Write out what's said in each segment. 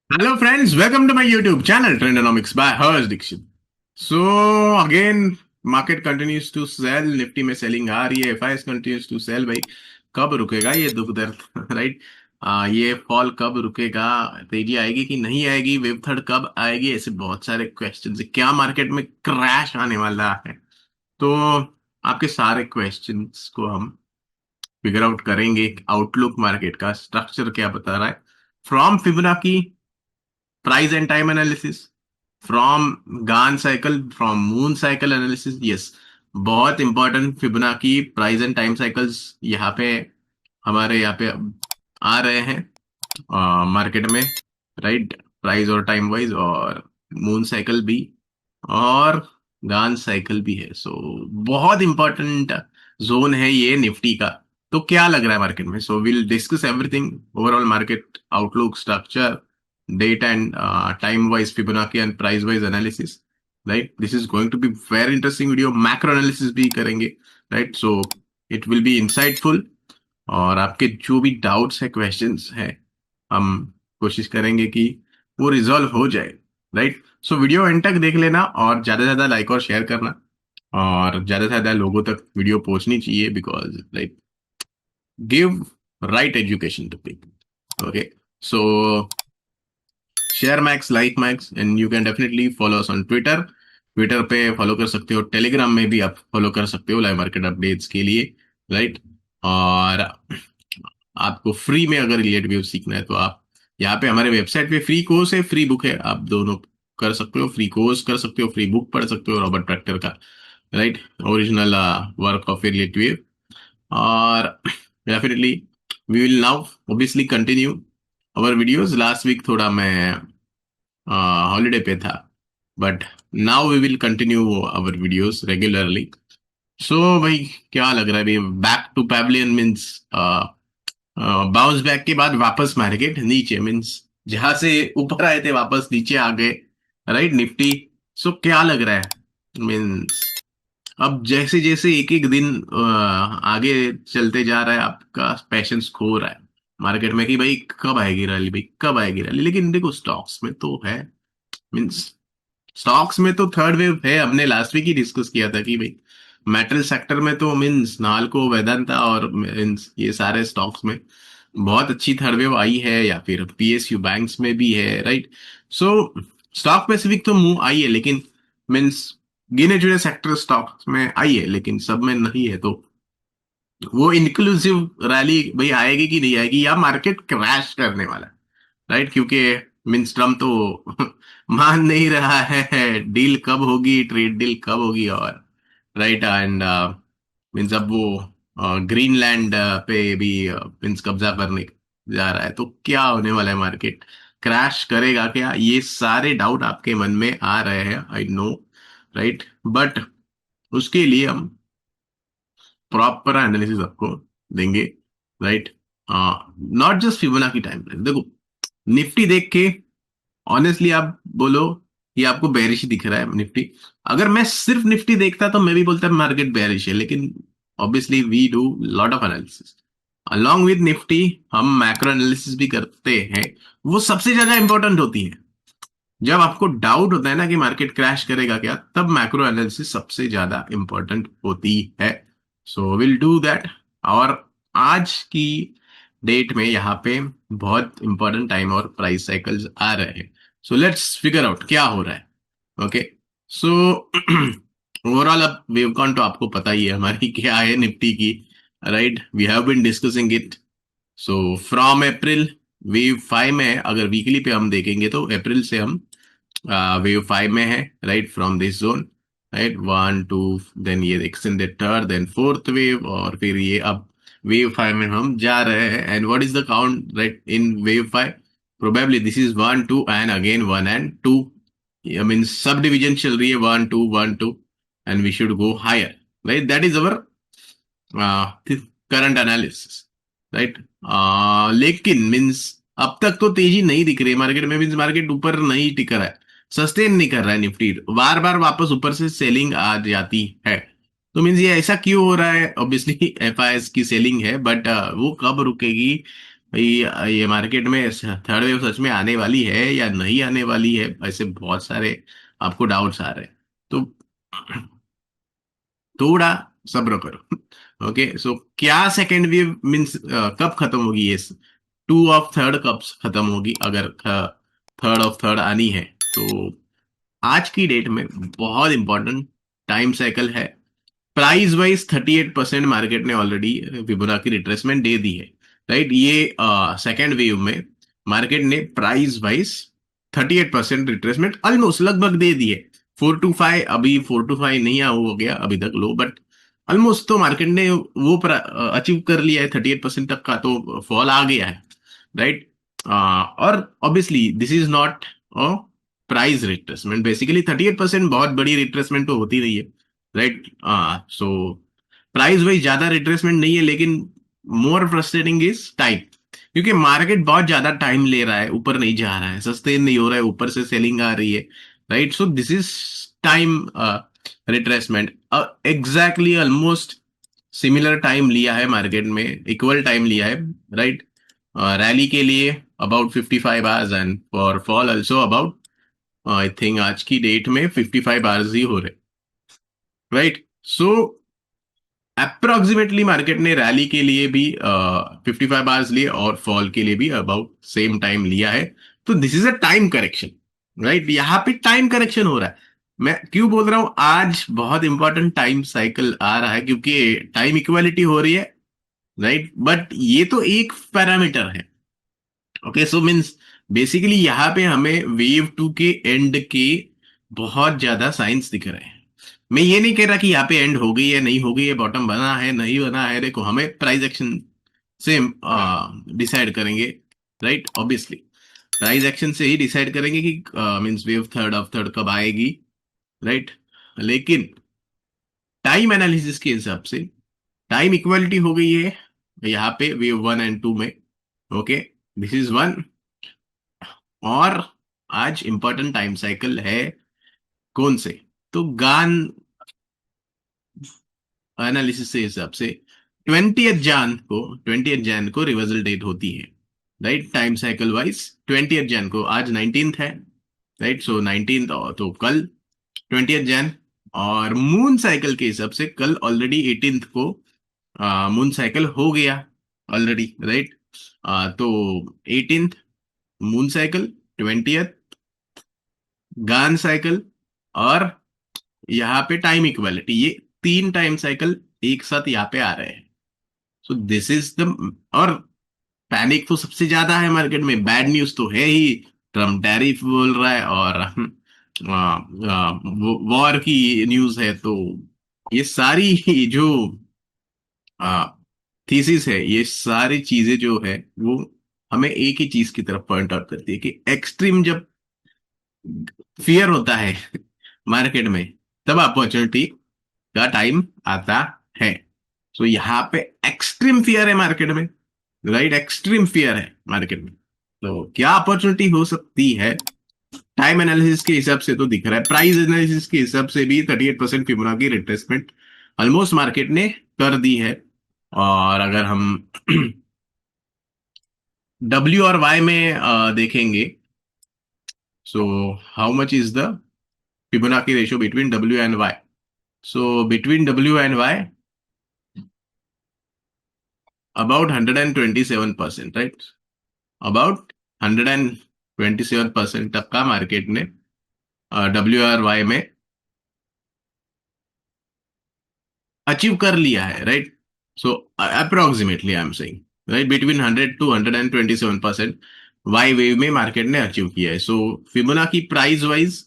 Hello friends, welcome to my YouTube channel Trendonomics by Harsh Dixit. So again, market continues to sell, Nifty में selling आ रही है, FIS continues to sell भाई. कब रुकेगा ये दुख दर्द राइट? ये फॉल कब रुकेगा? तेजी आएगी कि नहीं आएगी? वेव थर्ड कब आएगी? ऐसे बहुत सारे क्वेश्चन है. क्या मार्केट में क्रैश आने वाला है? तो आपके सारे क्वेश्चंस को हम फिगर आउट करेंगे. आउटलुक मार्केट का स्ट्रक्चर क्या बता रहा है from Fibonacci price and time analysis, from Gann cycle, from moon cycle analysis. Yes, बहुत important Fibonacci price and time cycles यहाँ पे हमारे यहाँ पे आ रहे हैं मार्केट में, राइट? प्राइस और टाइम वाइज, और मून साइकिल भी, और गान साइकिल भी है. सो बहुत इंपॉर्टेंट जोन है ये निफ्टी का. तो क्या लग रहा है मार्केट में? So will discuss everything, overall market outlook, structure, date and time wise Fibonacci and price wise analysis, right? This is going to be very interesting video. Macro analysis भी करेंगे, right? So it will be insightful. और आपके जो भी doubts है, questions है, हम कोशिश करेंगे कि वो रिजॉल्व हो जाए, राइट? सो वीडियो एंड तक देख लेना, और ज्यादा से ज्यादा लाइक और शेयर करना, और ज्यादा से ज्यादा लोगों तक वीडियो पहुंचनी चाहिए, because like give right education to people. Okay, so share max, like max, and you can definitely follow us on Twitter. Twitter पे फॉलो कर सकते हो, टेलीग्राम में भी आप फॉलो कर सकते हो लाइव मार्केट अपडेट्स के लिए, राइट? और आपको फ्री में अगर रिलेटेड व्यू सीखना है तो आप यहाँ पे हमारे वेबसाइट पे फ्री कोर्स है, फ्री बुक है, आप दोनों कर सकते हो. फ्री कोर्स कर सकते हो, फ्री बुक पढ़ सकते हो रॉबर्ट ट्रैक्टर का, right? Original work of related view. और definitely we will now obviously continue our videos. Last week थोड़ा मैं हॉलीडे पे था, but now we will continue our videos regularly. So भाई, क्या लग रहा है अभी? Back to pavilion means bounce back के बाद वापस मार्केट नीचे, मीन्स जहां से ऊपर आए थे वापस नीचे आ गए, राइट? निफ्टी. सो क्या लग रहा है? मीन्स अब जैसे जैसे एक एक दिन आगे चलते जा रहा है, आपका पैशंस खो रहा है मार्केट में कि भाई कब आएगी रैली, भाई कब आएगी रैली. लेकिन देखो, स्टॉक्स में तो है, मीन्स स्टॉक्स में तो थर्ड वेव है. हमने लास्ट वीक ही डिस्कस किया था कि भाई मेटल सेक्टर में तो मीन्स नालको, वेदांता और मीन्स ये सारे स्टॉक्स में बहुत अच्छी थर्ड वेव आई है, या फिर पीएसयू बैंक्स में भी है, राइट? सो स्टॉक स्पेसिफिक तो मूव आई है, लेकिन मीन्स गिने चुने सेक्टर स्टॉक्स में आई है, लेकिन सब में नहीं है. तो वो इंक्लूसिव रैली भाई आएगी कि नहीं आएगी, या मार्केट क्रैश करने वाला है, राइट? क्योंकि मीन्स ट्रम्प तो मान नहीं रहा है डील कब होगी, ट्रेड डील कब होगी, और राइट. एंड मीन्स अब वो ग्रीनलैंड पे भी मीन्स कब्जा करने जा रहा है. तो क्या होने वाला है? मार्केट क्रैश करेगा क्या? ये सारे डाउट आपके मन में आ रहे हैं, आई नो, राइट? बट उसके लिए हम प्रॉपर एनालिसिस आपको देंगे, right? Not just Fibonacci time frame. देखो, निफ्टी देख के ऑनेस्टली आप बोलो कि आपको बेरिश दिख रहा है निफ्टी. अगर मैं सिर्फ निफ्टी देखता तो मैं भी बोलता मार्केट बेरिश है, लेकिन obviously we do lot of analysis along with Nifty. हम मैक्रो एनालिसिस भी करते हैं, वो सबसे ज्यादा इंपॉर्टेंट होती है. जब आपको डाउट होता है ना कि मार्केट क्रैश करेगा क्या, तब मैक्रो एनालिसिस सबसे ज्यादा इंपॉर्टेंट होती है. So will do that. और आज की डेट में यहाँ पे बहुत इंपॉर्टेंट टाइम और प्राइस साइकिल्स आ रहे हैं. सो लेट्स फिगर आउट क्या हो रहा है. ओके, सो ओवरऑल अब वेवकॉन तो आपको पता ही है हमारी क्या है निफ्टी की, right? We have been discussing it. So from April wave 5 में है. अगर वीकली पे हम देखेंगे तो अप्रैल से हम वेव 5 में है, right? From this zone, right? 1 2, then ये extended third, then fourth wave, और फिर ये अब वेव 5 में हम जा रहे हैं. And what is the count, right, in wave 5? Probably this is 1 2 and again 1 and 2. I mean sub division चल रही है, 1 2 1 2, and we should go higher, right? That is our current analysis, right? लेकिन means अब तक तो तेजी नहीं दिख रही मार्केट में. मीन्स मार्केट ऊपर नहीं टिक रहा है, सस्टेन नहीं कर रहा है. निफ्टी बार बार वापस ऊपर से सेलिंग आ जाती है. तो मीन्स ये ऐसा क्यों हो रहा है? ऑब्वियसली एफआईएस की सेलिंग है, बट वो कब रुकेगी ये मार्केट में थर्ड वेव सच में आने वाली है या नहीं आने वाली है, ऐसे बहुत सारे आपको डाउट्स आ रहे हैं। तो थोड़ा सब्र करो। ओके, सो क्या सेकेंड वेव मीन्स कब खत्म होगी ये? टू ऑफ थर्ड कब खत्म होगी अगर थर्ड ऑफ थर्ड आनी है? तो आज की डेट में बहुत इंपॉर्टेंट टाइम साइकिल है। प्राइस वाइज 38% मार्केट ने ऑलरेडी फिबोनाची रिट्रेसमेंट दे दी है, राइट। ये सेकेंड वेव में मार्केट ने प्राइस वाइज 38% रिट्रेसमेंट ऑलमोस्ट लगभग दे दी है। 4 to 5, अभी 4 to 5 नहीं हो गया अभी तक लो, बट ऑलमोस्ट तो मार्केट ने वो अचीव कर लिया है। 38% तक का तो फॉल आ गया है, राइट। और obviously this is not a price retracement. Basically 38% बहुत बड़ी रिट्रेसमेंट तो होती नहीं है, राइट। सो प्राइस वाइज ज्यादा रिट्रेसमेंट नहीं है, लेकिन मोर फ्रस्ट्रेटिंग इज टाइम, क्योंकि मार्केट बहुत ज्यादा टाइम ले रहा है, ऊपर नहीं जा रहा है, सस्टेन नहीं हो रहा है, ऊपर से सेलिंग आ रही है, right. So this is time retracement. Exactly almost similar time लिया है मार्केट में, इक्वल टाइम लिया है, राइट। रैली के लिए about 55 hours and for fall also about, I think आज की डेट में 55 आवर्स ही हो रहे, राइट। सो अप्रोक्सीमेटली मार्केट ने रैली के लिए भी 55 आवर्स लिए और फॉल के लिए भी अबाउट सेम टाइम लिया है। तो this is a time correction, right. यहाँ पे टाइम करेक्शन हो रहा है। मैं क्यों बोल रहा हूं आज बहुत इंपॉर्टेंट टाइम साइकिल आ रहा है? क्योंकि टाइम इक्वालिटी हो रही है, राइट। बट ये तो एक पैरामीटर है। ओके, सो मीन्स बेसिकली यहाँ पे हमें वेव टू के एंड के बहुत ज्यादा साइंस दिख रहे हैं। मैं ये नहीं कह रहा कि यहाँ पे एंड हो गई है नहीं हो गई है, बॉटम बना है नहीं बना है, देखो हमें प्राइस एक्शन से डिसाइड करेंगे, राइट। ऑब्वियसली प्राइस एक्शन से ही डिसाइड करेंगे कि means wave third of third कब आएगी, राइट। लेकिन टाइम एनालिसिस के हिसाब से टाइम इक्वालिटी हो गई है यहाँ पे वेव 1 and 2 में। Okay, this is one. और आज इंपॉर्टेंट टाइम साइकिल है कौन से? तो गान एनालिसिस के हिसाब से 20th जैन को रिवर्सल डेट होती है, right. Time cycle wise 20th Jain को, आज 19th है, राइट। सो 19th तो कल 20th जैन। और मून साइकिल के हिसाब से कल ऑलरेडी 18th को मून साइकिल हो गया ऑलरेडी, राइट। तो 18th मून साइकिल, 20th गान साइकिल, और यहाँ पे टाइम इक्वालिटी, ये तीन टाइम साइकिल एक साथ यहाँ पे आ रहे हैं। सो दिस इज द, और पैनिक तो सबसे ज्यादा है मार्केट में, बैड न्यूज तो है ही। ट्रम्प टैरिफ बोल रहा है और वॉर की न्यूज है। तो ये सारी जो थीसिस है, ये सारी चीजें जो है वो हमें एक ही चीज की तरफ पॉइंट आउट करती है कि एक्सट्रीम जब फियर होता है मार्केट में, तब अपॉर्चुनिटी का टाइम आता है। तो यहाँ पे एक्सट्रीम फियर है मार्केट में, राइट। एक्सट्रीम फियर है मार्केट में, तो क्या अपॉर्चुनिटी हो सकती है? टाइम एनालिसिस के हिसाब से तो दिख रहा है, प्राइस एनालिसिस के हिसाब से भी 38% फिबोनाची रिट्रेसमेंट ऑलमोस्ट मार्केट ने कर दी है। और अगर हम डब्ल्यू और वाई में देखेंगे, so how much is the Fibonacci ratio between W and Y? So between W and Y, about 127%, right? About 127% तक का मार्केट ने डब्ल्यू आर वाई में अचीव कर लिया है, right. So approximately I am saying, right, between 100 to 127% Y wave में market ने achieve किया है। सो फिबोनाची प्राइस वाइज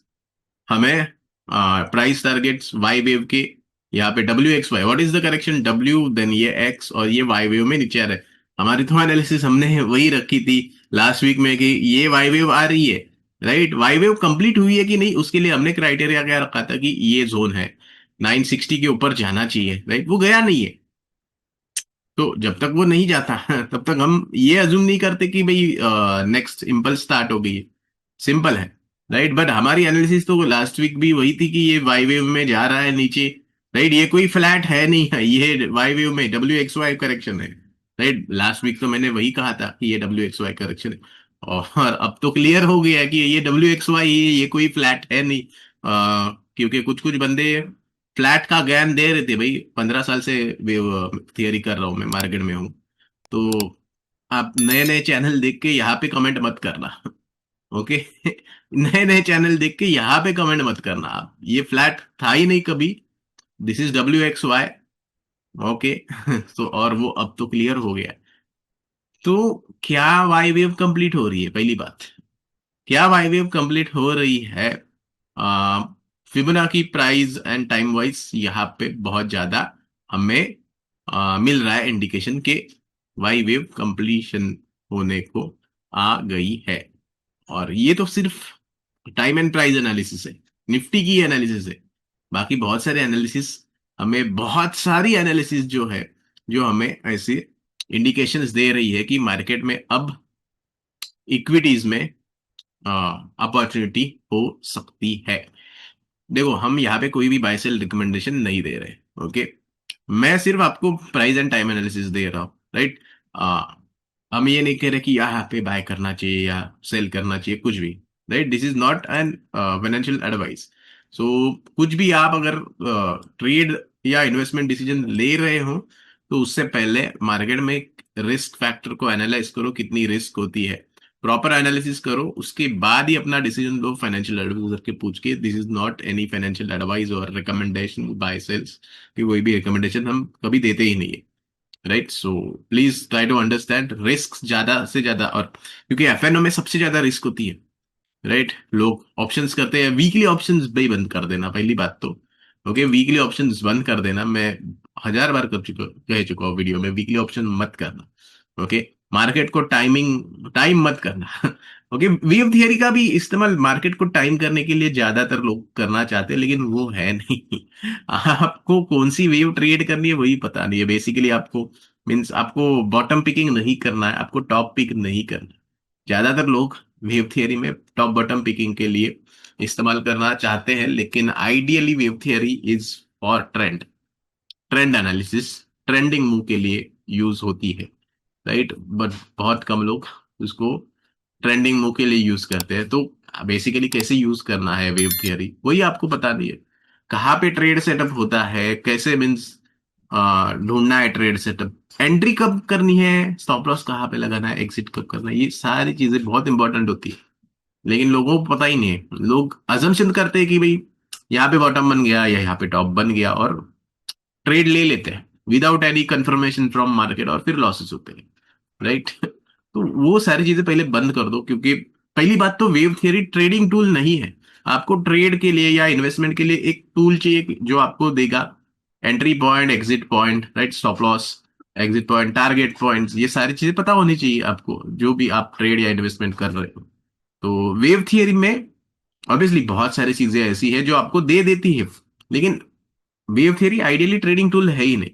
हमें प्राइस टारगेट्स वाई वेव के यहाँ पे W X Y, what is the correction? W then ये एक्स, और ये वाई वेव में नीचे आ रहा है। हमारी तो एनालिसिस हमने वही रखी थी लास्ट वीक में कि ये वाई वेव आ रही है, राइट। वाई वेव कंप्लीट हुई है कि नहीं, उसके लिए हमने क्राइटेरिया क्या रखा था कि ये जोन है 960 के ऊपर जाना चाहिए, राइट। वो गया नहीं है। तो जब तक वो नहीं जाता तब तक हम ये अज्यूम नहीं करते कि भाई नेक्स्ट इम्पल्स स्टार्ट हो गई है। सिंपल है, राइट। बट हमारी एनालिसिस तो लास्ट वीक भी वही थी कि ये वाई वेव में जा रहा है नीचे, राइट। ये कोई फ्लैट है नहीं है, ये वाई वेव में डब्ल्यू एक्स वाई करेक्शन है, राइट, लास्ट वीक तो मैंने वही कहा था कि ये WXY करेक्शन है, और अब तो क्लियर हो गया है कि ये WXY, ये कोई फ्लैट है नहीं। क्योंकि कुछ कुछ बंदे फ्लैट का ज्ञान दे रहे थे भाई, 15 साल से थियरी कर रहा हूँ मैं, मार्केट में हूँ। तो आप नए नए चैनल देख के यहाँ पे कमेंट मत करना। ओके। नए नए चैनल देख के यहाँ पे कमेंट मत करना आप, ये फ्लैट था ही नहीं कभी, दिस इज WXY। ओके। तो और वो अब तो क्लियर हो गया। तो क्या वाई वेव कंप्लीट हो रही है, पहली बात, क्या वाई वेव कंप्लीट हो रही है? Fibonacci price and time wise यहाँ पे बहुत ज्यादा हमें मिल रहा है इंडिकेशन के वाई वेव कंप्लीशन होने को आ गई है। और ये तो सिर्फ टाइम एंड प्राइस एनालिसिस है, निफ्टी की एनालिसिस है। बाकी बहुत सारे एनालिसिस, हमें बहुत सारी एनालिसिस जो है, जो हमें ऐसे इंडिकेशंस दे रही है कि मार्केट में अब इक्विटीज में अपॉर्चुनिटी हो सकती है। देखो, हम यहाँ पे कोई भी बाय सेल रिकमेंडेशन नहीं दे रहे। ओके, मैं सिर्फ आपको प्राइस एंड टाइम एनालिसिस दे रहा हूँ, राइट। हम ये नहीं कह रहे कि यहाँ पे बाय करना चाहिए या सेल करना चाहिए, कुछ भी, right. This is not an financial advice. So कुछ भी आप अगर ट्रेड या इन्वेस्टमेंट डिसीजन ले रहे हो, तो उससे पहले मार्केट में रिस्क फैक्टर को एनालाइज करो, कितनी रिस्क होती है, प्रॉपर एनालिसिस करो, उसके बाद ही अपना डिसीजन लो फाइनेंशियल एडवाइजर के पूछ के। This is not any financial advice और रिकमेंडेशन बाय सेल्स, कि कोई भी रिकमेंडेशन हम कभी देते ही नहीं है, right. So please try to understand risk ज्यादा से ज्यादा, और क्योंकि FNO में सबसे ज्यादा रिस्क होती है, राइट। लोग ऑप्शंस करते हैं, वीकली ऑप्शंस भी बंद कर देना, पहली बात तो। ओके, वीकली ऑप्शंस बंद कर देना, मैं 1000 बार कह चुका हूँ वीडियो में, वीकली ऑप्शन मत करना। ओके, मार्केट को टाइम मत करना। ओके, वेव थियरी का भी इस्तेमाल मार्केट को टाइम करने के लिए ज्यादातर लोग करना चाहते हैं, लेकिन वो है नहीं। आपको कौन सी वेव ट्रेड करनी है वही पता नहीं है बेसिकली आपको। मीन्स आपको बॉटम पिकिंग नहीं करना है, आपको टॉप पिक नहीं करना। ज्यादातर लोग वेव थियरी में टॉप बॉटम पिकिंग के लिए इस्तेमाल करना चाहते हैं, लेकिन ideally wave theory is for trend analysis, trending move के लिए यूज होती है, राइट। बट बहुत कम लोग उसको ट्रेंडिंग मूव के लिए यूज करते हैं। तो बेसिकली कैसे यूज करना है वेव थियरी, वही आपको पता नहीं है। कहाँ पे ट्रेड सेटअप होता है, कैसे मीन्स ढूंढना है ट्रेड सेटअप, एंट्री कब करनी है, स्टॉप लॉस कहाँ पे लगाना है, एग्जिट कब करना है, ये सारी चीजें बहुत इंपॉर्टेंट होती है। लेकिन लोगों को पता ही नहीं है, लोग अजम्पशन करते हैं कि भाई यहाँ पे बॉटम बन गया या यहाँ पे टॉप बन गया, और ट्रेड ले लेते हैं without any confirmation from market, और फिर लॉसेस होते हैं, राइट। तो वो सारी चीजें पहले बंद कर दो, क्योंकि पहली बात तो वेव थियरी ट्रेडिंग टूल नहीं है। आपको ट्रेड के लिए या इन्वेस्टमेंट के लिए एक टूल चाहिए जो आपको देगा entry point, exit point, right, stop loss, exit point, target points, ये सारी चीजें पता होनी चाहिए आपको, जो भी आप ट्रेड या इन्वेस्टमेंट कर रहे हो। तो वेव थियरी में ऑब्वियसली बहुत सारी चीजें ऐसी है जो आपको दे देती है, लेकिन wave theory ideally trading tool है ही नहीं।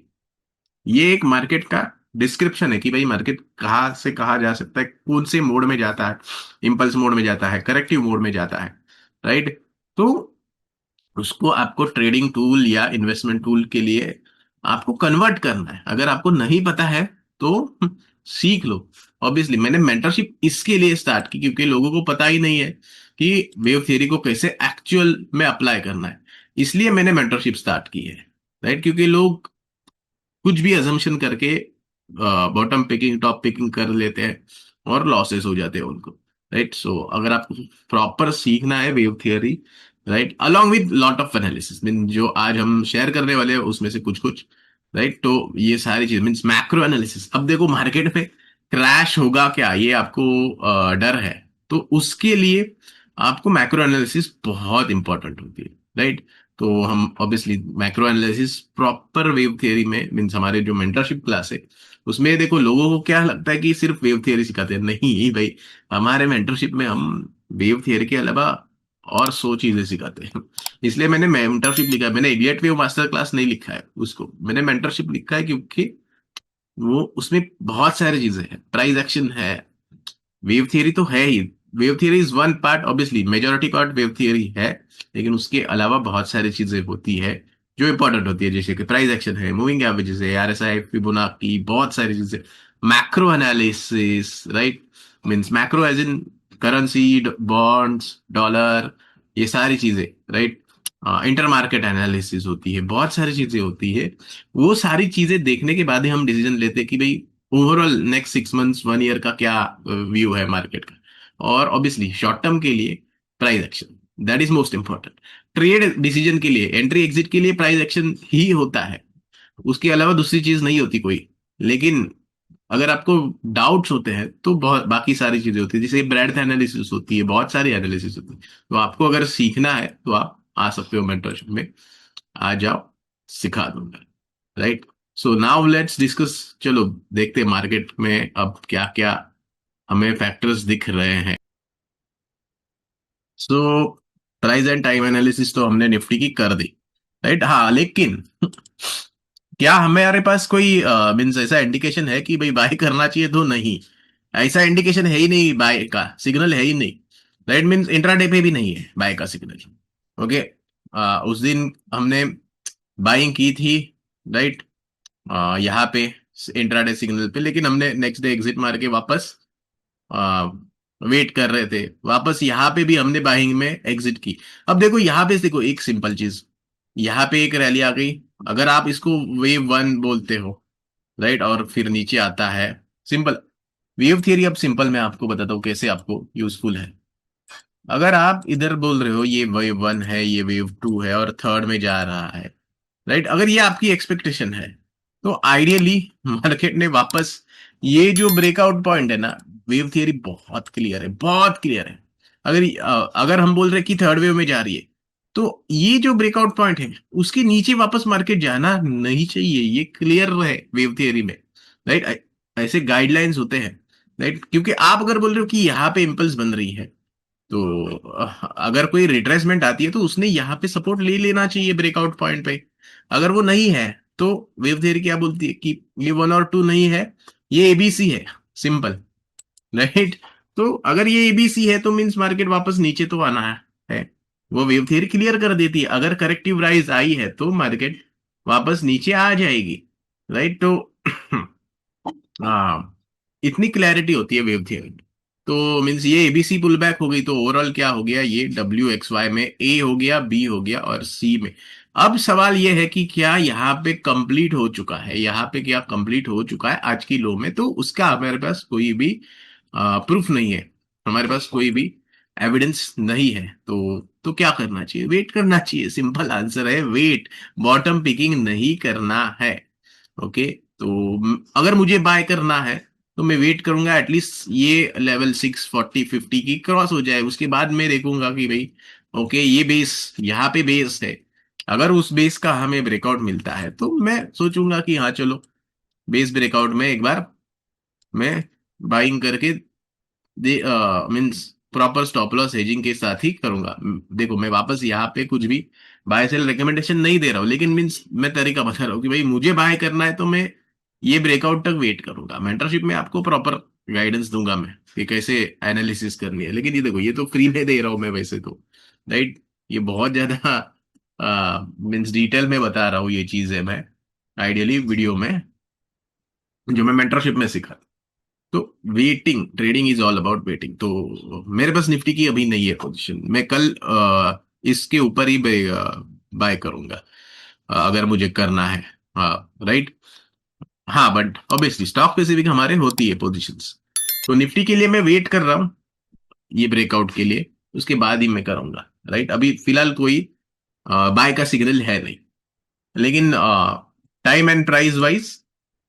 ये एक मार्केट का डिस्क्रिप्शन है कि भाई मार्केट कहाँ से कहाँ जा सकता है, कौन से मोड में जाता है, इंपल्स मोड में जाता है, करेक्टिव मोड में जाता है, राइट। तो उसको आपको ट्रेडिंग टूल या इन्वेस्टमेंट टूल के लिए आपको कन्वर्ट करना है। अगर आपको नहीं पता है तो सीख लो। ऑब्वियसली मैंने मेंटरशिप इसके लिए स्टार्ट की, क्योंकि लोगों को पता ही नहीं है कि वेव थियरी को कैसे एक्चुअल में अप्लाई करना है, इसलिए मैंने मेंटरशिप स्टार्ट की है, राइट। क्योंकि लोग कुछ भी अजम्पशन करके बॉटम पिकिंग टॉप पिकिंग कर लेते हैं, और लॉसेस हो जाते हैं उनको, राइट। सो अगर आपको प्रॉपर सीखना है wave theory, right, along with lot of analysis, mean जो आज हम शेयर करने वाले हैं उसमें से कुछ कुछ, राइट। तो ये सारी चीज मीन्स मैक्रो एनालिसिस, अब देखो मार्केट में क्रैश होगा क्या, ये आपको डर है, तो उसके लिए आपको मैक्रो एनालिसिस बहुत इंपॉर्टेंट होती है, राइट। तो हम obviously macro analysis proper wave theory में, मीन्स हमारे जो मेंटरशिप क्लास है उसमें, देखो लोगों को क्या लगता है कि सिर्फ वेव थियरी सिखाते हैं, नहीं भाई, हमारे मेंटरशिप में हम वेव थियरी के अलावा और 100 चीजें सिखाते हैं। इसलिए मैंने मेंटरशिप लिखा है, मैंने इलियट वेव मास्टर क्लास नहीं लिखा है उसको, मैंने मेंटरशिप लिखा है, क्योंकि वो उसमें बहुत सारी चीजें हैं, प्राइस एक्शन है, वेव थियरी तो है ही, wave theory is one part, obviously majority part wave theory है, लेकिन उसके अलावा बहुत सारी चीजें होती है जो इंपॉर्टेंट होती है, जैसे कि प्राइस एक्शन है, मूविंग एवरेजेस है, RSI, फिबोनाची, बहुत सारी चीजें, macro analysis, right, means macro as in currency, bonds, dollar, ये सारी चीजें, राइट। इंटर मार्केट एनालिसिस होती है, बहुत सारी चीजें होती है। वो सारी चीजें देखने के बाद ही हम डिसीजन लेते हैं कि भाई ओवरऑल नेक्स्ट 6 मंथ्स 1 ईयर का क्या व्यू है मार्केट का। और ऑब्वियसली शॉर्ट टर्म के लिए price action, that is most important. Trade decision के लिए, एंट्री एग्जिट के लिए प्राइस एक्शन ही होता है, उसके अलावा दूसरी चीज नहीं होती कोई। लेकिन अगर आपको डाउट्स होते हैं तो बहुत बाकी सारी चीजें होती है, जैसे ब्रेडथ एनालिसिस होती है, बहुत सारी एनालिसिस होती है। तो आपको अगर सीखना है तो आप आ सकते हो मेंटरशिप में, आ जाओ, सिखा दूंगा, right. So now let's discuss, चलो देखते हैं मार्केट में अब क्या क्या हमें फैक्टर्स दिख रहे हैं। So price and time analysis तो हमने निफ्टी की कर दी, राइट। हाँ, लेकिन क्या हमारे पास कोई मीन्स ऐसा इंडिकेशन है कि भाई बाय करना चाहिए? तो नहीं, ऐसा इंडिकेशन है ही नहीं, बाय का सिग्नल है ही नहीं, राइट। मीन्स इंट्राडे पे भी नहीं है बाय का सिग्नल। ओके, उस दिन हमने बाइंग की थी, राइट, यहाँ पे इंट्राडे सिग्नल पे, लेकिन हमने नेक्स्ट डे एग्जिट मार के वापस वेट कर रहे थे, वापस यहाँ पे भी हमने बाइंग में एग्जिट की। अब देखो यहाँ पे देखो एक सिंपल चीज, यहाँ पे एक रैली आ गई, अगर आप इसको वेव वन बोलते हो, राइट, और फिर नीचे आता है सिंपल वेव थियरी। अब सिंपल मैं आपको बताता हूँ कैसे आपको यूजफुल है। अगर आप इधर बोल रहे हो ये वेव वन है, ये वेव टू है और थर्ड में जा रहा है, राइट, अगर ये आपकी एक्सपेक्टेशन है तो आइडियली मार्केट ने वापस, ये जो ब्रेकआउट पॉइंट है ना, वेव थियरी बहुत क्लियर है, बहुत क्लियर है। अगर हम बोल रहे हैं कि थर्ड वेव में जा रही है, तो ये जो ब्रेकआउट पॉइंट है उसके नीचे वापस मार्केट जाना नहीं चाहिए, ये क्लियर है वेव थियरी में, राइट। ऐसे गाइडलाइंस होते हैं, राइट, क्योंकि आप अगर बोल रहे हो कि यहाँ पे इम्पल्स बन रही है, तो अगर कोई रिट्रेसमेंट आती है तो उसने यहाँ पे सपोर्ट ले लेना चाहिए ब्रेकआउट पॉइंट पे। अगर वो नहीं है तो वेव थ्योरी क्या बोलती है कि ये वन और टू नहीं है, ये एबीसी है, सिंपल, राइट। तो अगर ये एबीसी है तो मींस मार्केट वापस नीचे तो आना है। वो वेव थ्योरी क्लियर कर देती है, अगर करेक्टिव राइज आई है तो मार्केट वापस नीचे आ जाएगी, राइट। तो हाँ, इतनी क्लैरिटी होती है वेव थियरी में। तो मीन्स ये एबीसी पुल बैक हो गई, तो ओवरऑल क्या हो गया, ये डब्ल्यू एक्स वाई में ए हो गया, बी हो गया और सी में। अब सवाल ये है कि क्या यहाँ पे कंप्लीट हो चुका है, यहाँ पे क्या कंप्लीट हो चुका है आज की लो में? तो उसका हमारे पास कोई भी प्रूफ नहीं है, हमारे पास कोई भी एविडेंस नहीं है। तो क्या करना चाहिए? वेट करना चाहिए, सिंपल आंसर है वेट। बॉटम पिकिंग नहीं करना है। ओके, तो अगर मुझे बाय करना है तो मैं वेट करूंगा एटलीस्ट ये लेवल 640-50 की क्रॉस हो जाए, उसके बाद मैं देखूंगा कि भाई ओके ये बेस, यहाँ पे बेस है, अगर उस बेस का हमें ब्रेकआउट मिलता है तो मैं सोचूंगा कि हाँ चलो, बेस ब्रेकआउट में एक बार मैं बाइंग करके दे, means proper stop loss hedging के साथ ही करूंगा। देखो मैं वापस यहाँ पे कुछ भी बाय सेल रिकमेंडेशन नहीं दे रहा हूँ, लेकिन मीन्स मैं तरीका बता रहा हूँ कि भाई मुझे बाय करना है तो मैं ये ब्रेकआउट तक वेट करूंगा। मेंटरशिप में आपको प्रॉपर गाइडेंस दूंगा मैं कि कैसे एनालिसिस करनी है, लेकिन ये देखो ये तो फ्री में दे रहा हूँ मैं वैसे तो, राइट। ये बहुत ज्यादा मीन्स डिटेल में बता रहा हूँ ये चीज है मैं, आइडियली वीडियो में जो मैं मेंटरशिप में सिखा। तो waiting, trading is all about waiting. तो मेरे पास निफ्टी की अभी नहीं है पोजीशन, मैं कल इसके ऊपर ही बाय करूंगा अगर मुझे करना है। हाँ, राइट। हाँ, बट ऑब्वियसली स्टॉक स्पेसिफिक हमारे होती है पोजीशंस। तो निफ्टी के लिए मैं वेट कर रहा हूँ ये ब्रेकआउट के लिए, उसके बाद ही मैं करूंगा, राइट। अभी फिलहाल कोई बाय का सिग्नल है नहीं, लेकिन टाइम एंड प्राइस वाइज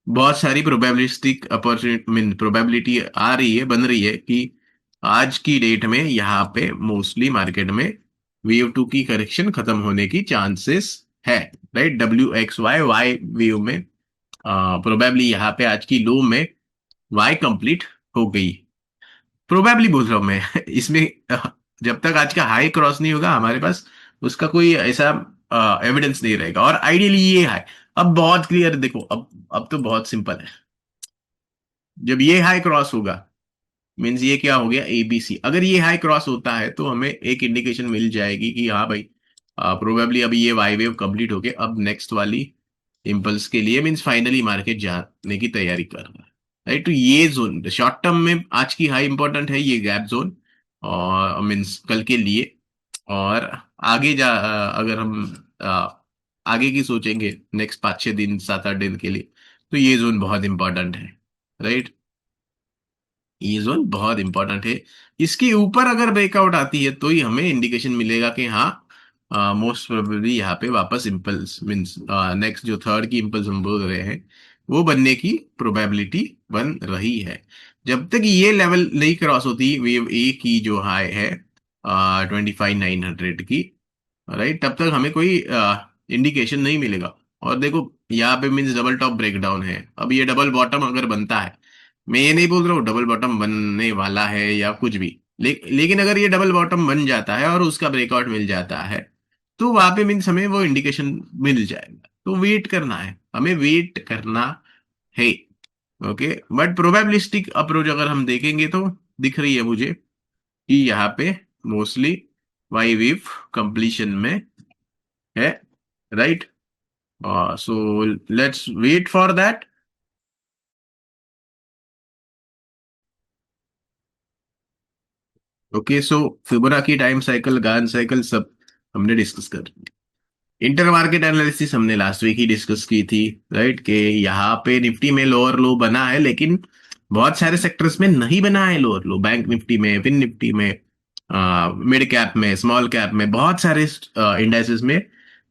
बहुत सारी प्रोबेबिलिस्टिक अपॉर्चुनिटी, मीन प्रोबेबिलिटी आ रही है, बन रही है कि आज की डेट में यहाँ पे मोस्टली मार्केट में वेव टू की करेक्शन खत्म होने की चांसेस है, right. W X Y Y wave में प्रोबेबली यहाँ पे आज की लो में वाई कंप्लीट हो गई, प्रोबेबली बोल रहा हूँ मैं इसमें जब तक आज का हाई क्रॉस नहीं होगा हमारे पास उसका कोई ऐसा एविडेंस नहीं रहेगा। और आइडियली ये हाई अब बहुत क्लियर देखो, अब तो बहुत सिंपल है, जब ये हाई क्रॉस होगा मीन्स ये क्या हो गया, एबीसी। अगर ये हाई क्रॉस होता है तो हमें एक इंडिकेशन मिल जाएगी कि हाँ भाई प्रोबेबली अभी ये वाई वेव कंप्लीट हो गया, अब नेक्स्ट वाली इम्पल्स के लिए मीन्स फाइनली मार्केट जाने की तैयारी कर रहा है, राइट। तो ये जोन शॉर्ट टर्म में आज की हाई इंपॉर्टेंट है, ये गैप जोन, और मीन्स कल के लिए। और आगे अगर हम आगे की सोचेंगे नेक्स्ट 5-6 दिन 7-8 दिन के लिए, तो ये जोन बहुत इंपॉर्टेंट है, राइट। ये जोन बहुत इंपॉर्टेंट है। इसके ऊपर अगर ब्रेकआउट आती है तो ही हमें इंडिकेशन मिलेगा कि हाँ, मोस्ट प्रोबेबली यहाँ पे वापस इम्पल्स मीन्स नेक्स्ट जो थर्ड की इम्पल्स हम बोल रहे हैं वो बनने की प्रोबेबिलिटी बन रही है। जब तक ये लेवल नहीं क्रॉस होती वेव ए की जो हाई है 25,900 की, राइट, तब तक हमें कोई इंडिकेशन नहीं मिलेगा। और देखो यहाँ पे मीन्स डबल टॉप ब्रेकडाउन है। अब ये डबल बॉटम अगर बनता है, मैं ये नहीं बोल रहा हूँ डबल बॉटम बनने वाला है या कुछ भी, लेकिन अगर ये डबल बॉटम बन जाता है और उसका ब्रेकआउट मिल जाता है, तो वहां पे मीन्स हमें वो इंडिकेशन मिल जाएगा। तो वेट करना है, हमें वेट करना है। ओके, बट प्रोबेबिलिस्टिक अप्रोच अगर हम देखेंगे तो दिख रही है मुझे कि यहाँ पे मोस्टली वाई वेव कंप्लीशन में है, right. So let's wait for that. Okay, so Fibonacci time cycle, Gann cycle सब हमने डिस्कस कर। इंटर मार्केट एनालिसिस हमने लास्ट वीक ही डिस्कस की थी, राइट, कि यहाँ पे निफ्टी में लोअर लो बना है, लेकिन बहुत सारे सेक्टर्स में नहीं बना है लोअर लो। बैंक निफ्टी में, फिन निफ्टी में, मिड कैप में, स्मॉल कैप में, बहुत सारे इंडाइसेस में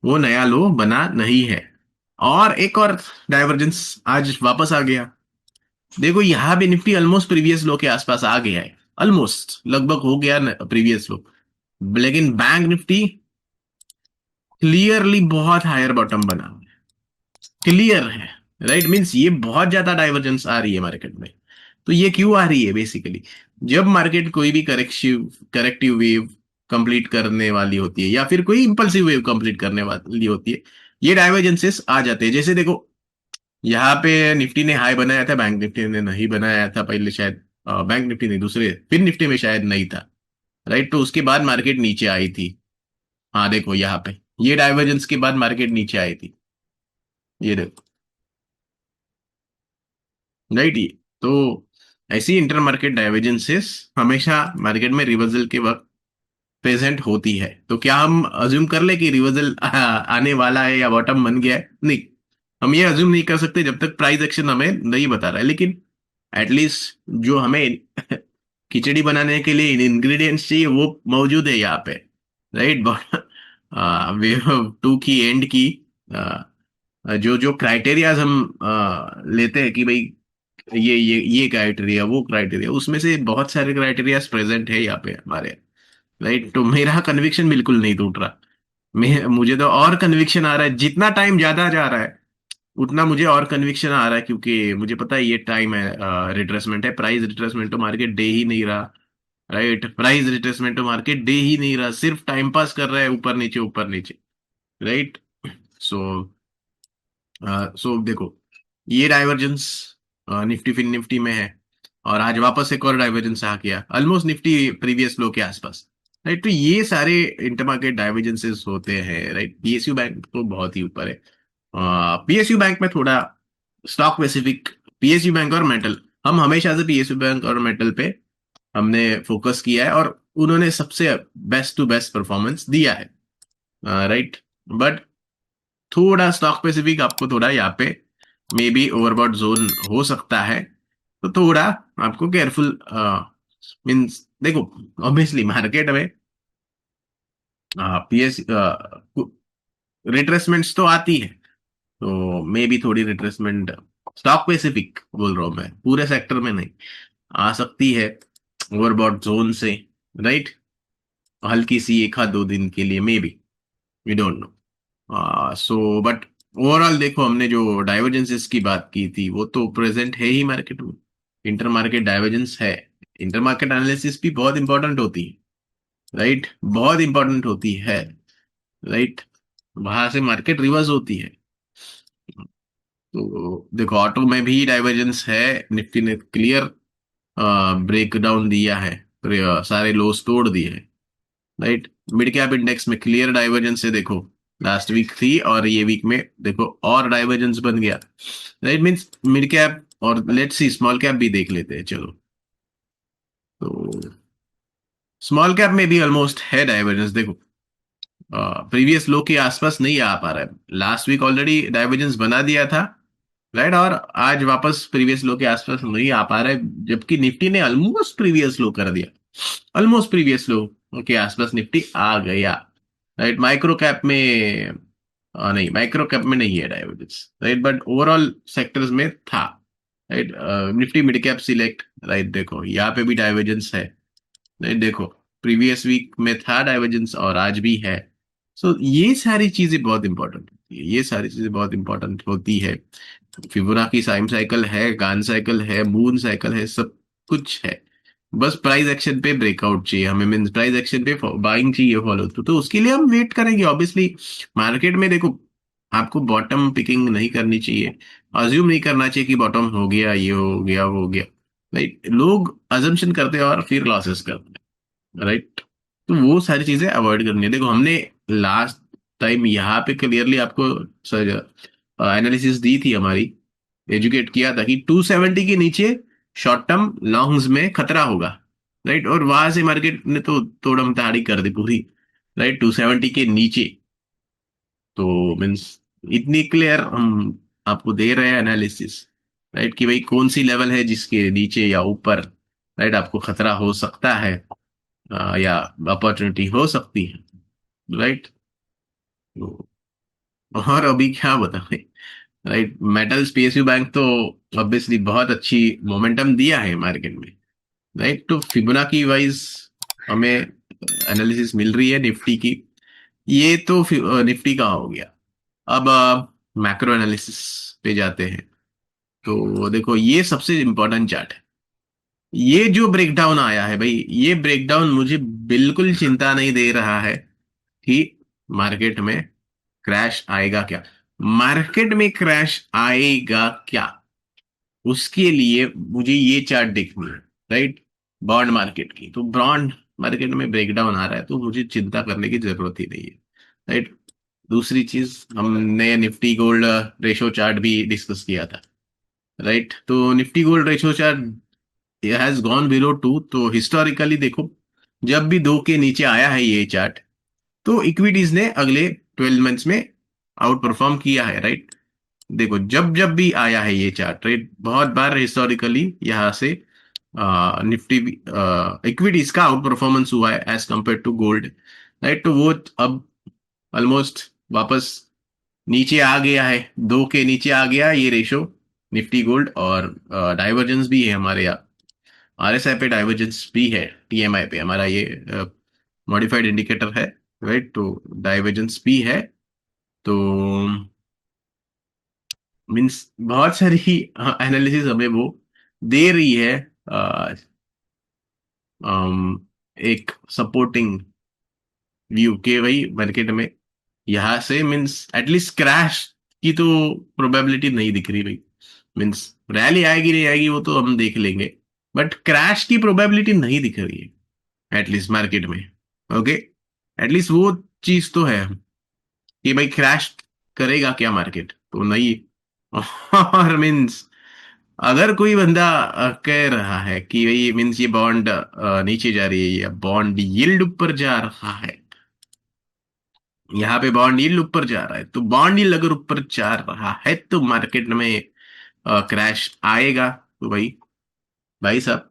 वो नया लो बना नहीं है। और एक और डाइवर्जेंस आज वापस आ गया। देखो यहाँ भी निफ्टी ऑलमोस्ट प्रीवियस लो के आसपास आ गया है, ऑलमोस्ट लगभग हो गया प्रीवियस लो। लेकिन बैंक निफ्टी क्लियरली बहुत हायर बॉटम बना, क्लियर है, राइट। मीन्स ये बहुत ज्यादा डाइवर्जेंस आ रही है मार्केट में। तो ये क्यों आ रही है? बेसिकली जब मार्केट कोई भी करेक्टिव करेक्टिव वेव कंप्लीट करने वाली होती है या फिर कोई इंपल्सिव वेव कंप्लीट करने वाली होती है, ये डाइवर्जेंसेस आ जाते हैं। जैसे देखो यहाँ पे निफ्टी ने हाई बनाया था, बैंक निफ्टी ने नहीं बनाया था पहले शायद, बैंक निफ्टी नहीं, दूसरे फिर निफ्टी में शायद नहीं था, राइट। तो उसके बाद मार्केट नीचे आई थी। हाँ देखो यहाँ पे ये डाइवर्जेंस के बाद मार्केट नीचे आई थी, ये देखो, राइट। ये तो ऐसी इंटर मार्केट डाइवर्जेंसेस हमेशा मार्केट में रिवर्सल के वक्त प्रेजेंट होती है। तो क्या हम अज्यूम कर ले कि रिवर्सल आने वाला है या बॉटम बन गया है? नहीं, हम ये अज्यूम नहीं कर सकते जब तक प्राइस एक्शन हमें नहीं बता रहा है। लेकिन एटलीस्ट जो हमें खिचड़ी बनाने के लिए इंग्रेडिएंट्स चाहिए वो मौजूद है यहाँ पे, राइट। वेव टू की एंड की जो जो क्राइटेरियाज हम लेते हैं कि भाई ये क्राइटेरिया, वो क्राइटेरिया, उसमें से बहुत सारे क्राइटेरियाज प्रेजेंट है यहाँ पे हमारे, राइट। तो मेरा कन्विक्शन बिल्कुल नहीं टूट रहा। मुझे तो और कन्विक्शन आ रहा है, जितना टाइम ज्यादा जा रहा है उतना मुझे और कन्विक्शन आ रहा है, क्योंकि मुझे पता है ये टाइम है रिट्रेसमेंट है, प्राइस रिट्रेसमेंट तो मार्केट दे ही नहीं रहा, राइट। प्राइस रिट्रेसमेंट तो मार्केट दे ही नहीं रहा, सिर्फ टाइम पास कर रहा है, ऊपर नीचे, राइट। सो देखो ये डाइवर्जेंस निफ्टी फिन निफ्टी में है, और आज वापस एक और डाइवर्जेंस आ गया ऑलमोस्ट निफ्टी प्रीवियस लो के आसपास, राइट। तो ये सारे इंटरमार्केट डाइवर्जेंसेस होते हैं, राइट। पीएसयू बैंक तो बहुत ही ऊपर है। पीएसयू बैंक में थोड़ा स्टॉक स्पेसिफिक, पीएसयू बैंक और मेटल, हम हमेशा से पीएसयू बैंक और मेटल पे हमने फोकस किया है, और उन्होंने सबसे बेस्ट टू बेस्ट परफॉर्मेंस दिया है, राइट। बट थोड़ा स्टॉक स्पेसिफिक आपको थोड़ा यहाँ पे मे बी ओवरबॉट जोन हो सकता है, तो थोड़ा आपको केयरफुल मीन्स देखो, ऑब्वियसली मार्केट में पीएस रिट्रेसमेंट्स तो आती है, तो मे बी थोड़ी रिट्रेसमेंट स्टॉक स्पेसिफिक बोल रहा हूँ मैं, पूरे सेक्टर में नहीं, आ सकती है ओवरबॉट जोन से, राइट। हल्की सी एक आध 2 दिन के लिए maybe, we don't know. So but overall देखो, हमने जो डाइवर्जेंसेस की बात की थी वो तो प्रेजेंट है ही मार्केट में, इंटर मार्केट डाइवर्जेंस है। इंटर मार्केट एनालिसिस भी बहुत इंपॉर्टेंट होती है, राइट, बहुत इंपॉर्टेंट होती है, राइट। वहां से मार्केट रिवर्स होती है। तो देखो ऑटो में भी डाइवर्जेंस है, निफ्टी ने क्लियर ब्रेक डाउन दिया है, सारे लोस तोड़ दिए हैं, राइट। मिड कैप इंडेक्स में क्लियर डाइवर्जेंस है, देखो लास्ट वीक थी और ये वीक में देखो और डाइवर्जेंस बन गया, राइट। मीन्स मिड कैप और लेट्स सी स्मॉल कैप भी देख लेते हैं, चलो। तो स्मॉल कैप में भी ऑलमोस्ट है डाइवर्जेंस, देखो प्रीवियस लो के आसपास नहीं आ पा रहा है। लास्ट वीक ऑलरेडी डाइवर्जेंस बना दिया था, राइट, और आज वापस प्रीवियस लो के आसपास नहीं आ पा रहा है, जबकि निफ्टी ने ऑलमोस्ट प्रीवियस लो कर दिया। ऑलमोस्ट प्रीवियस लो के आसपास निफ्टी आ गया, राइट। माइक्रो कैप में नहीं, माइक्रो कैप में नहीं है divergence, right, but overall sectors में था, right. Nifty mid cap select, right, देखो यहाँ पे भी डाइवर्जेंस है, राइट, देखो प्रीवियस वीक में था डाइवर्जेंस और आज भी है। सो ये सारी चीजें बहुत इंपॉर्टेंट होती है, ये सारी चीजें बहुत इंपॉर्टेंट होती है। फिबोनाची टाइम साइकिल है, गान साइकिल है, मून साइकिल है, सब कुछ है। बस प्राइस एक्शन पे ब्रेकआउट चाहिए हमें, मीन्स प्राइस एक्शन पे बाइंग चाहिए फॉलो थ्रू, तो उसके लिए हम वेट करेंगे ऑब्वियसली। मार्केट में देखो, आपको बॉटम पिकिंग नहीं करनी चाहिए, अज्यूम नहीं करना चाहिए कि बॉटम हो गया, ये हो गया, वो हो गया, राइट। लोग अजम्पशन करते हैं और फिर लॉसेस करते हैं, राइट। तो वो सारी चीजें अवॉइड करनी है। देखो हमने लास्ट टाइम यहाँ पे क्लियरली आपको एनालिसिस दी थी हमारी, एजुकेट किया था कि 270 के नीचे शॉर्ट टर्म लॉन्ग्स में खतरा होगा, राइट। और वहां से मार्केट ने तो तोड़म ताड़ी कर दी पूरी, राइट, 270 के नीचे। तो मीन्स इतनी क्लियर हम आपको दे रहे हैं एनालिसिस, राइट, कि भाई कौन सी लेवल है जिसके नीचे या ऊपर, राइट, आपको खतरा हो सकता है, या अपॉर्चुनिटी हो सकती है, राइट। और अभी क्या बताएं, राइट, मेटल्स पीएसयू बैंक तो ऑब्वियसली बहुत अच्छी मोमेंटम दिया है मार्केट में, राइट। तो फिबोनाची वाइज हमें एनालिसिस मिल रही है निफ्टी की। ये तो निफ्टी का हो गया। अब मैक्रो एनालिसिस पे जाते हैं। तो देखो ये सबसे इंपॉर्टेंट चार्ट है। ये जो ब्रेकडाउन आया है भाई, ये ब्रेकडाउन मुझे बिल्कुल चिंता नहीं दे रहा है कि मार्केट में क्रैश आएगा क्या। मार्केट में क्रैश आएगा क्या, उसके लिए मुझे ये चार्ट देखनी है, राइट। बॉन्ड मार्केट की, तो बॉन्ड मार्केट में ब्रेकडाउन आ रहा है तो मुझे चिंता करने की जरूरत ही नहीं है, राइट। दूसरी चीज, हमने निफ्टी गोल्ड रेशो चार्ट भी डिस्कस किया था, राइट। तो Nifty gold ratio chart has gone below 2। तो हिस्टोरिकली देखो, जब भी 2 के नीचे आया है ये चार्ट, तो इक्विटीज ने अगले 12 मंथ्स में आउट परफॉर्म किया है, राइट। देखो जब जब भी आया है ये चार्ट, राइट, बहुत बार हिस्टोरिकली यहाँ से निफ्टी इक्विटीज का आउट परफॉर्मेंस हुआ है as compared to gold, right. तो वो अब ऑलमोस्ट वापस नीचे आ गया है, 2 के नीचे आ गया ये रेशो, निफ्टी गोल्ड। और डाइवर्जेंस भी है हमारे यहाँ, आरएसआई पे डाइवर्जेंस भी है, टीएमआई पे हमारा ये मॉडिफाइड इंडिकेटर है, राइट। तो डाइवर्जेंस भी है। तो मीन्स बहुत सारी एनालिसिस हमें वो दे रही है, अ, एक सपोर्टिंग व्यू के भाई मार्केट में यहाँ से मीन्स एटलीस्ट क्रैश की तो प्रोबेबिलिटी नहीं दिख रही भाई। मीन्स रैली आएगी नहीं आएगी वो तो हम देख लेंगे, बट क्रैश की प्रोबेबिलिटी नहीं दिख रही है एटलीस्ट मार्केट में। ओके, एटलीस्ट वो चीज तो है कि भाई क्रैश करेगा क्या मार्केट, तो नहीं। और मीन्स अगर कोई बंदा कह रहा है कि भाई मीन्स ये बॉन्ड नीचे जा रही है या बॉन्ड यील्ड ऊपर जा रहा है, यहाँ पे बॉन्ड यील्ड ऊपर जा रहा है, तो बॉन्ड यील्ड अगर ऊपर जा रहा है तो मार्केट में क्रैश आएगा। तो भाई, भाई साहब,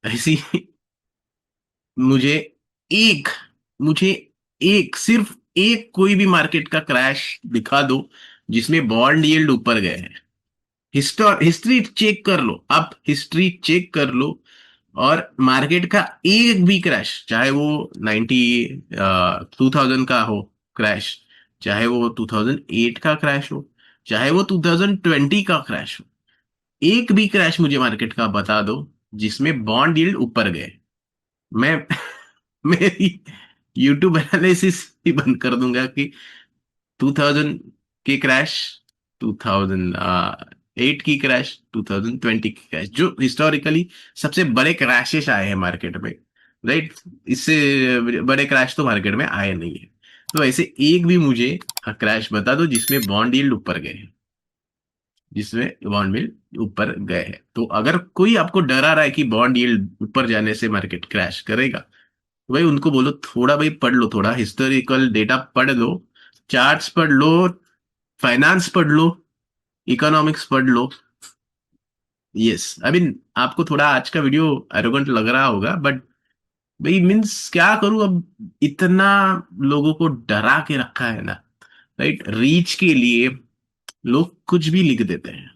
ऐसी मुझे एक मुझे एक सिर्फ एक कोई भी मार्केट का क्रैश दिखा दो जिसमें बॉन्ड यील्ड ऊपर गए हैं। हिस्ट्री चेक कर लो, आप हिस्ट्री चेक कर लो, और मार्केट का एक भी क्रैश, चाहे वो 2000 का हो क्रैश, चाहे वो 2008 का क्रैश हो, चाहे वो 2020 का क्रैश हो, एक भी क्रैश मुझे मार्केट का बता दो जिसमें बॉन्ड यील्ड ऊपर गए। मैं मेरी यूट्यूब एनालिसिस ही बंद कर दूंगा कि 2000 की क्रैश, 2008 की क्रैश, 2020 की क्रैश, जो हिस्टोरिकली सबसे बड़े क्रैशेस आए हैं मार्केट में, राइट। इससे बड़े क्रैश तो मार्केट में आए नहीं है। तो ऐसे एक भी मुझे क्रैश बता दो जिसमें बॉन्ड यील्ड ऊपर गए हैं। जिसमें बॉन्ड यील्ड ऊपर गए हैं। तो अगर कोई आपको डरा रहा है कि बॉन्ड यील्ड ऊपर जाने से मार्केट क्रैश करेगा, तो भाई उनको बोलो थोड़ा भाई पढ़ लो, थोड़ा हिस्टोरिकल डेटा पढ़ लो, चार्ट्स पढ़ लो, फाइनेंस पढ़ लो, इकोनॉमिक्स पढ़ लो। यस, आई मीन आपको थोड़ा आज का वीडियो एरोगेंट लग रहा होगा, बट भाई मीन्स क्या करूं अब, इतना लोगों को डरा के रखा है ना, राइट? रीच के लिए लोग कुछ भी लिख देते हैं,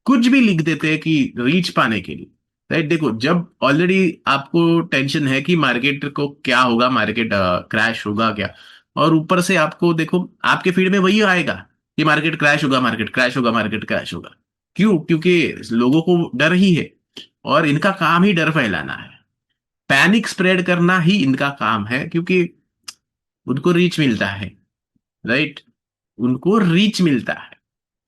कुछ भी लिख देते हैं कि रीच पाने के लिए, राइट? देखो, जब ऑलरेडी आपको टेंशन है कि मार्केट को क्या होगा, मार्केट क्रैश होगा क्या, और ऊपर से आपको देखो आपके फीड में वही आएगा कि मार्केट क्रैश होगा, मार्केट क्रैश होगा, मार्केट क्रैश होगा। क्यों? क्योंकि लोगों को डर ही है, और इनका काम ही डर फैलाना है, पैनिक स्प्रेड करना ही इनका काम है, क्योंकि उनको रीच मिलता है, राइट? उनको रीच मिलता है।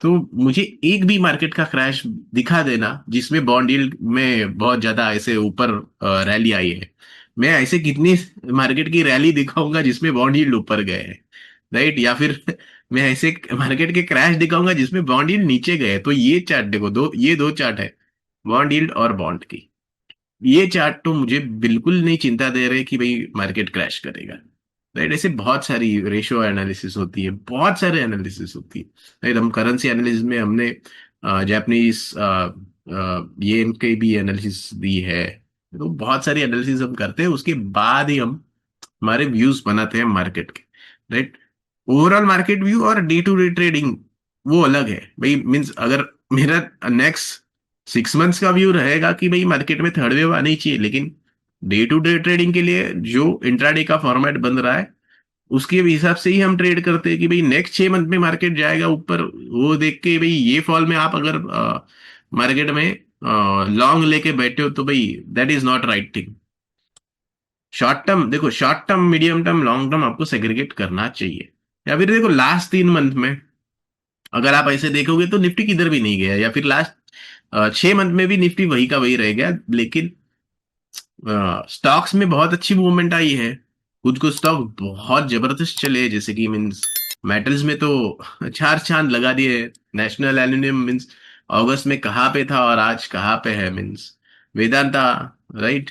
तो मुझे एक भी मार्केट का क्रैश दिखा देना जिसमें बॉन्ड यील्ड में बहुत ज्यादा ऐसे ऊपर रैली आई है। मैं ऐसे कितनी मार्केट की रैली दिखाऊंगा जिसमें बॉन्ड यील्ड ऊपर गए हैं, राइट? या फिर मैं ऐसे मार्केट के क्रैश दिखाऊंगा जिसमें बॉन्ड यील्ड नीचे गए हैं। तो ये चार्ट देखो, ये दो चार्ट है, बॉन्ड यील्ड और बॉन्ड की। ये चार्ट तो मुझे बिल्कुल नहीं चिंता दे रहे कि भाई मार्केट क्रैश करेगा, राइट? ऐसे बहुत सारी रेशियो एनालिसिस होती है, बहुत सारे एनालिसिस होती है, राइट? हम करेंसी एनालिसिस में हमने जापानीज येन के भी एनालिसिस दी है। तो बहुत सारी एनालिसिस हम करते हैं, उसके बाद ही हम हमारे व्यूज बनाते हैं मार्केट के, राइट? ओवरऑल मार्केट व्यू और डे टू डे ट्रेडिंग वो अलग है भाई। मीन्स अगर मेरा नेक्स्ट 6 मंथ्स का व्यू रहेगा कि भाई मार्केट में थर्ड वेव आनी चाहिए, लेकिन डे टू डे ट्रेडिंग के लिए जो इंट्राडे का फॉर्मेट बन रहा है उसके हिसाब से ही हम ट्रेड करते हैं कि भाई नेक्स्ट 6 मंथ में मार्केट जाएगा ऊपर, वो देख के भाई ये फॉल में आप अगर मार्केट में लॉन्ग लेके बैठे हो तो भाई that is not right thing. Short term देखो, short term, medium term, long term आपको सेग्रीगेट करना चाहिए। या फिर देखो लास्ट 3 मंथ में अगर आप ऐसे देखोगे तो निफ्टी किधर भी नहीं गया, या फिर लास्ट 6 मंथ में भी निफ्टी वही का वही रह गया। लेकिन स्टॉक्स में बहुत अच्छी मूवमेंट आई है, कुछ कुछ स्टॉक बहुत जबरदस्त चले, जैसे कि मीन्स मेटल्स में तो चार चांद लगा दिए। नेशनल एल्यूमिनियम मीन्स अगस्त में कहाँ पे था और आज कहाँ पे है, मीन्स वेदांता, राइट?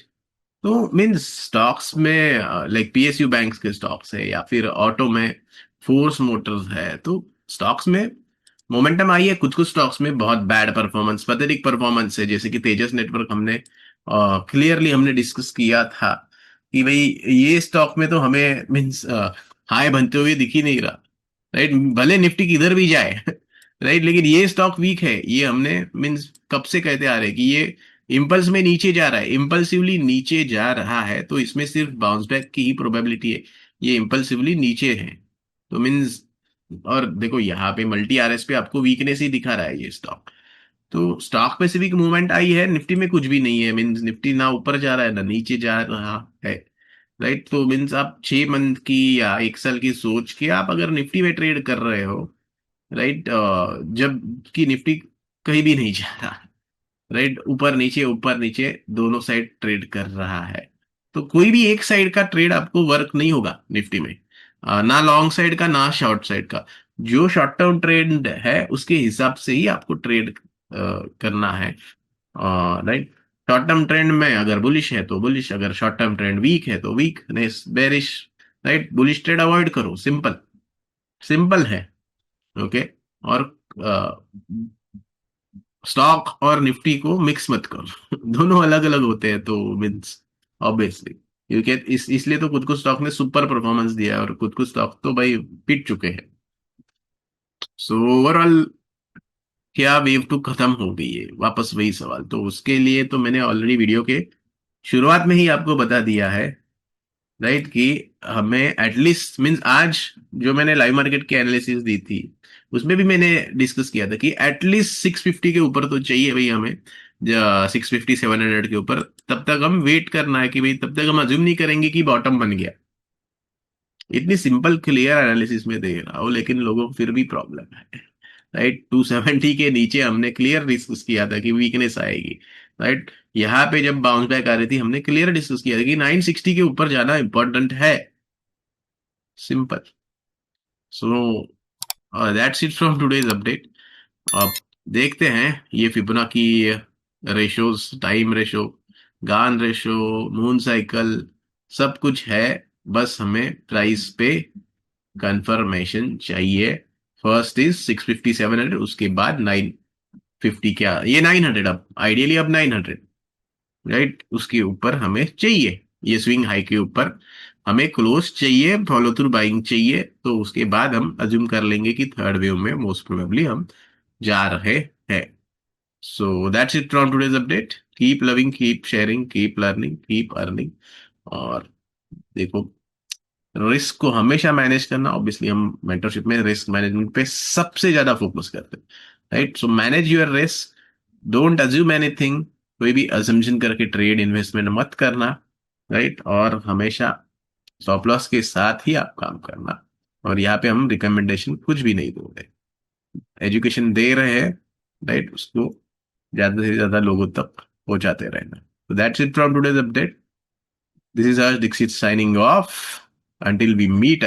तो मीन्स स्टॉक्स में लाइक पीएसयू बैंक्स के स्टॉक्स है, या फिर ऑटो में फोर्स मोटर्स है। तो स्टॉक्स में मोमेंटम आई है, कुछ कुछ स्टॉक्स में बहुत बैड परफॉर्मेंस, पैथेटिक परफॉर्मेंस है, जैसे कि तेजस नेटवर्क हमने क्लियरली हमने डिस्कस किया था कि भाई ये स्टॉक में तो हमें मीन्स हाई बनते हुए दिख ही नहीं रहा, राइट? भले निफ्टी किधर भी जाए राइट, लेकिन ये स्टॉक वीक है, ये हमने मीन्स कब से कहते आ रहे हैं कि ये इम्पल्स में नीचे जा रहा है, इम्पल्सिवली नीचे जा रहा है, तो इसमें सिर्फ बाउंस बैक की ही प्रोबेबिलिटी है, ये इम्पल्सिवली नीचे है। तो मीन्स, और देखो यहाँ पे मल्टी आरएस पे आपको वीकनेस ही दिखा रहा है ये स्टॉक। तो स्टॉक स्पेसिफिक मूवमेंट आई है, निफ्टी में कुछ भी नहीं है। मीन्स निफ्टी ना ऊपर जा रहा है ना नीचे जा रहा है, राइट? तो मीन्स आप 6 मंथ की या 1 साल की सोच के आप अगर निफ्टी में ट्रेड कर रहे हो, राइट, जब कि निफ्टी कहीं भी नहीं जा रहा, राइट? ऊपर नीचे दोनों साइड ट्रेड कर रहा है, तो कोई भी एक साइड का ट्रेड आपको वर्क नहीं होगा निफ्टी में, ना लॉन्ग साइड का ना शॉर्ट साइड का। जो शॉर्ट टर्म ट्रेंड है उसके हिसाब से ही आपको ट्रेड करना है, राइट? शॉर्ट टर्म ट्रेंड में अगर बुलिश है तो बुलिश, अगर शॉर्ट टर्म ट्रेंड वीक है तो weak, bearish, right? Bullish trade avoid करो, सिंपल, सिंपल है, ओके? और स्टॉक और निफ्टी को मिक्स मत करो दोनों अलग अलग होते हैं, तो मीन्स ऑब्वियसली क्योंकि इसलिए तो कुछ कुछ स्टॉक ने सुपर परफॉर्मेंस दिया है और कुछ कुछ स्टॉक तो भाई पिट चुके हैं। सो ओवरऑल क्या वेव टू खत्म हो गई है, वापस वही सवाल, तो उसके लिए तो मैंने ऑलरेडी वीडियो के शुरुआत में ही आपको बता दिया है, राइट, कि हमें एटलीस्ट मीन्स आज जो मैंने लाइव मार्केट की एनालिसिस दी थी उसमें भी मैंने डिस्कस किया था कि एटलीस्ट 650 के ऊपर तो चाहिए भाई हमें, 650 700 के ऊपर। तब तक हम वेट करना है कि भाई तब तक हम अज्यूम नहीं करेंगे कि बॉटम बन गया। इतनी सिंपल क्लियर एनालिसिस में दे रहा हूँ, लेकिन लोगों को फिर भी प्रॉब्लम है, राइट? 270 के नीचे हमने क्लियर डिस्कस किया था कि वीकनेस आएगी, राइट? यहाँ पे जब बाउंस बैक आ रही थी हमने क्लियर डिस्कस किया था कि 960 के ऊपर जाना इंपॉर्टेंट है, simple. So that's it from today's update. देखते हैं ये फिबोनाची रेशोज, टाइम रेशो, गान रेशो, मून साइकिल, सब कुछ है। बस हमें प्राइस पे कंफर्मेशन चाहिए। फर्स्ट इज 650 700, उसके बाद 950, क्या ये 900, अब आइडियली अब 900, राइट, उसके ऊपर हमें चाहिए। ये स्विंग हाई के ऊपर हमें क्लोज चाहिए, फॉलो थ्रू बाइंग चाहिए, तो उसके बाद हम अज्यूम कर लेंगे कि थर्ड वेव में मोस्ट प्रोबेबली हम जा रहे हैं। So that's it from today's update. Keep loving, keep sharing, keep learning, keep earning. और देखो, रिस्क को हमेशा मैनेज करना, ऑब्वियसली हम मेंटरशिप में रिस्क मैनेजमेंट पे सबसे ज्यादा फोकस करते हैं, right. So manage your risk, don't assume anything, कोई भी अजम्पशन करके ट्रेड इन्वेस्टमेंट मत करना, राइट। और हमेशा स्टॉप लॉस के साथ ही आप काम करना। और यहाँ पे हम रिकमेंडेशन कुछ भी नहीं दे रहे, एजुकेशन दे रहे हैं, राइट, उसको ज्यादा से ज्यादा लोगों तक पहुंचाते रहना। तो that's it from today's update. This is Harsh Dikshit signing off, until we meet again.